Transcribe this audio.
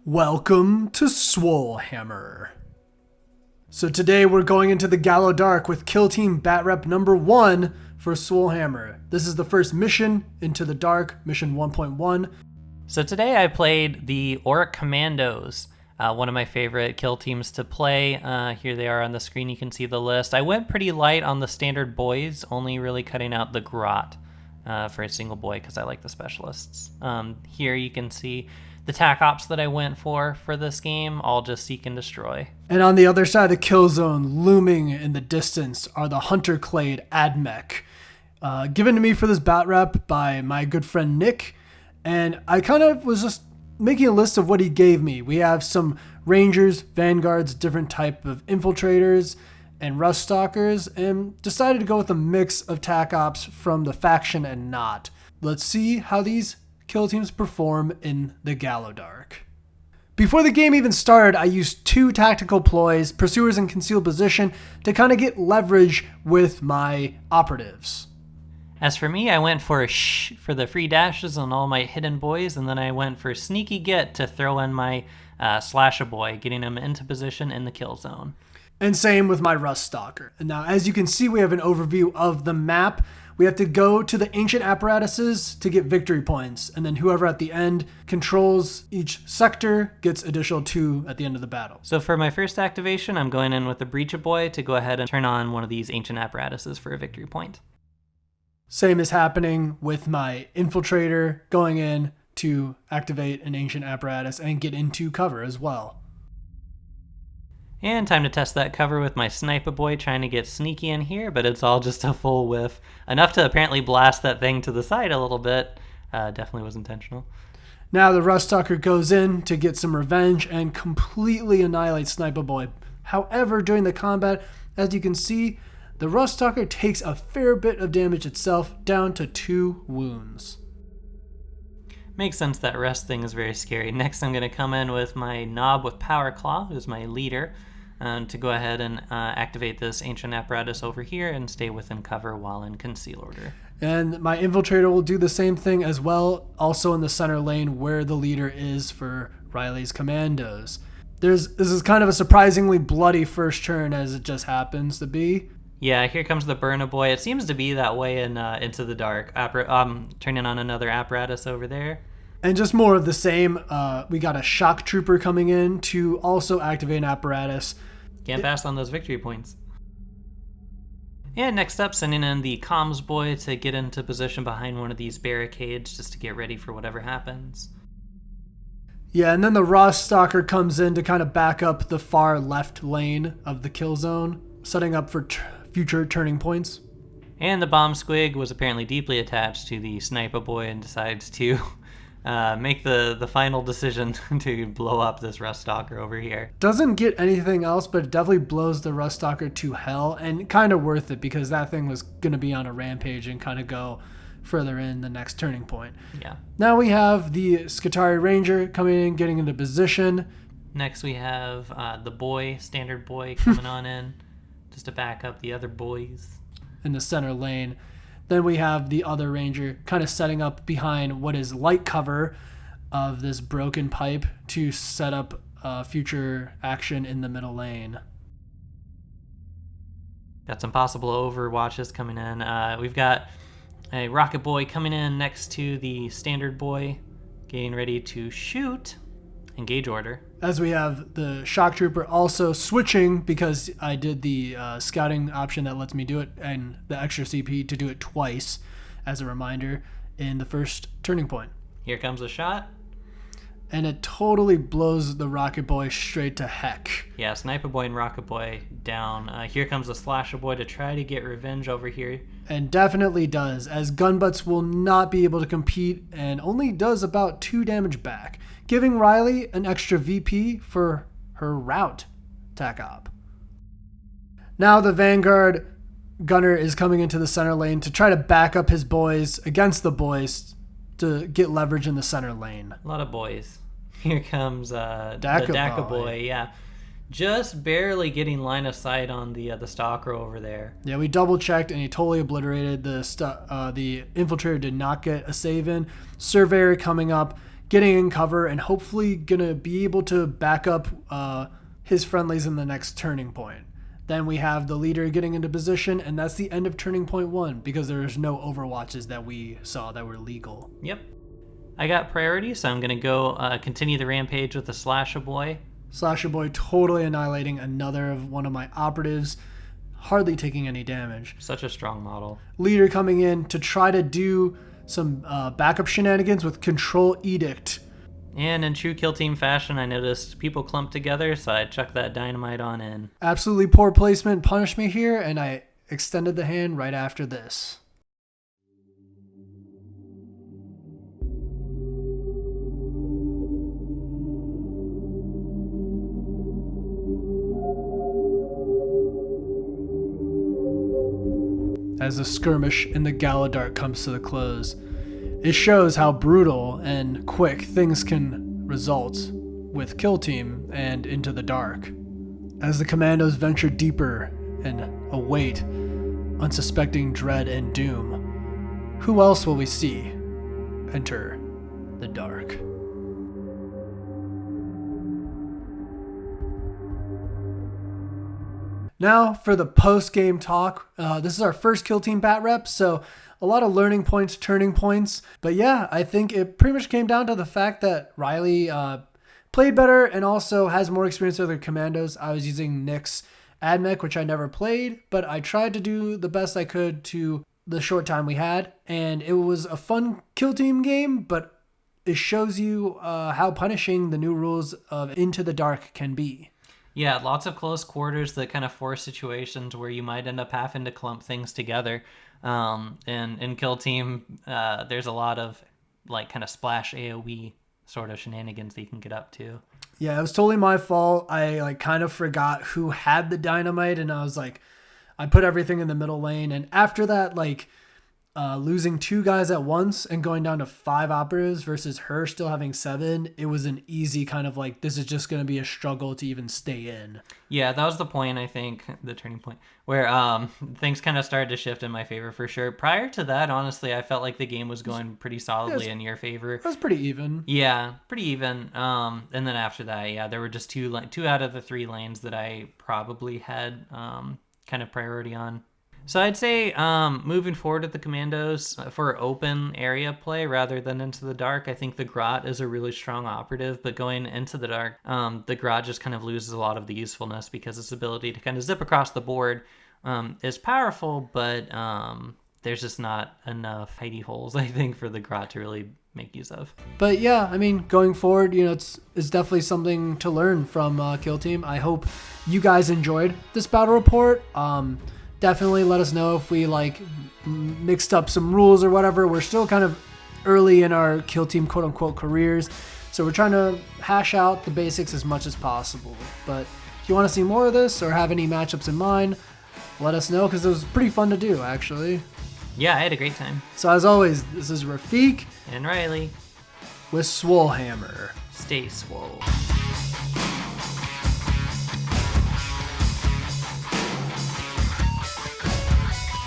Welcome to Warhammer. So today we're going into the Gallo Dark with Kill Team Bat Rep number 1 for Warhammer. This is the first mission into the Dark, mission 1.1. So today I played the Kommandos, one of my favorite kill teams to play. Here they are on the screen, you can see the list. I went pretty light on the standard boys, only really cutting out the grot for a single boy because I like the specialists. Here you can see the tac ops that I went for this game, all just seek and destroy. And on the other side of the kill zone, looming in the distance, are the Hunter Clade Admech, given to me for this bat rep by my good friend Nick. And I kind of was just making a list of what he gave me. We have some Rangers, Vanguards, different type of infiltrators, and Rust Stalkers, and decided to go with a mix of tac ops from the faction and not. Let's see how these kill teams perform in the Gallo Dark. Before the game even started, I used 2 tactical ploys, Pursuers in concealed position, to kind of get leverage with my operatives. As for me, I went for a for the free dashes on all my hidden boys, and then I went for sneaky get to throw in my slash-a-boy, getting him into position in the kill zone. And same with my Rust Stalker. And now, as you can see, we have an overview of the map. We have to go to the ancient apparatuses to get victory points, and then whoever at the end controls each sector gets additional 2 at the end of the battle. So for my first activation, I'm going in with the Breach-a-Boy to go ahead and turn on one of these ancient apparatuses for a victory point. Same is happening with my Infiltrator going in to activate an ancient apparatus and get into cover as well. And time to test that cover with my Sniper-Boy, trying to get sneaky in here, but it's all just a full whiff. Enough to apparently blast that thing to the side a little bit. Definitely was intentional. Now the Rust Stalker goes in to get some revenge and completely annihilates Sniper-Boy. However, during the combat, as you can see, the Rust Stalker takes a fair bit of damage itself, down to 2 wounds. Makes sense, that rest thing is very scary. Next I'm going to come in with my Knob with Power Claw, who's my leader, to go ahead and activate this ancient apparatus over here and stay within cover while in conceal order. And my Infiltrator will do the same thing as well, also in the center lane where the leader is for Riley's Kommandos. This is kind of a surprisingly bloody first turn, as it just happens to be. Yeah, here comes the Burn-a-Boy. It seems to be that way in Into the Dark. Turning on another apparatus over there. And just more of the same. We got a Shock Trooper coming in to also activate an apparatus. Can't pass on those victory points. And next up, sending in the Comms Boy to get into position behind one of these barricades just to get ready for whatever happens. Yeah, and then the Rust Stalker comes in to kind of back up the far left lane of the kill zone, setting up for future turning points. And the Bomb Squig was apparently deeply attached to the Sniper-Boy and decides to make the final decision to blow up this Rust Stalker over here. Doesn't get anything else, but it definitely blows the Rust Stalker to hell, and kind of worth it because that thing was going to be on a rampage and kind of go further in the next turning point. Yeah. Now we have the Skitarii Ranger coming in, getting into position. Next we have the boy, standard boy, coming on in just to back up the other boys in the center lane. Then we have the other Ranger kind of setting up behind what is light cover of this broken pipe to set up future action in the middle lane. Got some possible overwatches coming in. We've got a Rocket Boy coming in next to the standard boy, getting ready to shoot. Engage order. As we have the Shock Trooper also switching because I did the scouting option that lets me do it and the extra CP to do it twice as a reminder in the first turning point. Here comes a shot. And it totally blows the Rocket Boy straight to heck. Yeah, Sniper Boy and Rocket Boy down. Here comes the Slasher Boy to try to get revenge over here. And definitely does, as Gunbutts will not be able to compete and only does about 2 damage back, giving Riley an extra VP for her route tac op. Now the Vanguard Gunner is coming into the center lane to try to back up his boys against the boys to get leverage in the center lane. A lot of boys. Here comes the Daka Daka Boy. Boy, yeah. Just barely getting line of sight on the Stalker over there. Yeah, we double checked and he totally obliterated the Infiltrator. Did not get a save in. Surveyor coming up, getting in cover and hopefully going to be able to back up his friendlies in the next turning point. Then we have the leader getting into position, and that's the end of turning point 1 because there's no overwatches that we saw that were legal. Yep. I got priority, so I'm going to go continue the rampage with the Slasher Boy. Slasher Boy totally annihilating another of one of my operatives, hardly taking any damage. Such a strong model. Leader coming in to try to do some backup shenanigans with Control Edict. And in true Kill Team fashion, I noticed people clumped together, so I chucked that dynamite on in. Absolutely poor placement punished me here, and I extended the hand right after this. As the skirmish in the Galadark comes to the close, it shows how brutal and quick things can result with Kill Team and Into the Dark. As the Kommandos venture deeper and await unsuspecting dread and doom, who else will we see enter the dark? Now for the post-game talk. This is our first Kill Team Bat Rep, so a lot of learning points, turning points. But yeah, I think it pretty much came down to the fact that Riley played better and also has more experience with the Kommandos. I was using Nick's AdMech, which I never played, but I tried to do the best I could to the short time we had. And it was a fun Kill Team game, but it shows you how punishing the new rules of Into the Dark can be. Yeah, lots of close quarters that kind of force situations where you might end up having to clump things together. And in Kill Team, there's a lot of like kind of splash AoE sort of shenanigans that you can get up to. Yeah, it was totally my fault. I like kind of forgot who had the dynamite, and I was like, I put everything in the middle lane. And after that, like losing 2 guys at once and going down to 5 operatives versus her still having 7, it was an easy kind of like, this is just going to be a struggle to even stay in. Yeah, that was the point, I think, the turning point, where things kind of started to shift in my favor for sure. Prior to that, honestly, I felt like the game was going pretty solidly in your favor. It was pretty even. Yeah, pretty even. And then after that, yeah, there were just 2 out of the 3 lanes that I probably had kind of priority on. So I'd say moving forward with the Kommandos for open area play rather than Into the Dark, I think the Grot is a really strong operative, but going Into the Dark, the Grot just kind of loses a lot of the usefulness because its ability to kind of zip across the board is powerful, but there's just not enough hidey holes, I think, for the Grot to really make use of. But yeah, I mean, going forward, you know, it's definitely something to learn from Kill Team. I hope you guys enjoyed this battle report. Definitely let us know if we like mixed up some rules or whatever. We're still kind of early in our Kill Team quote unquote careers, so we're trying to hash out the basics as much as possible. But if you want to see more of this or have any matchups in mind, let us know because it was pretty fun to do actually. Yeah, I had a great time. So as always, this is Rafiq and Riley with Swolehammer. Stay swole.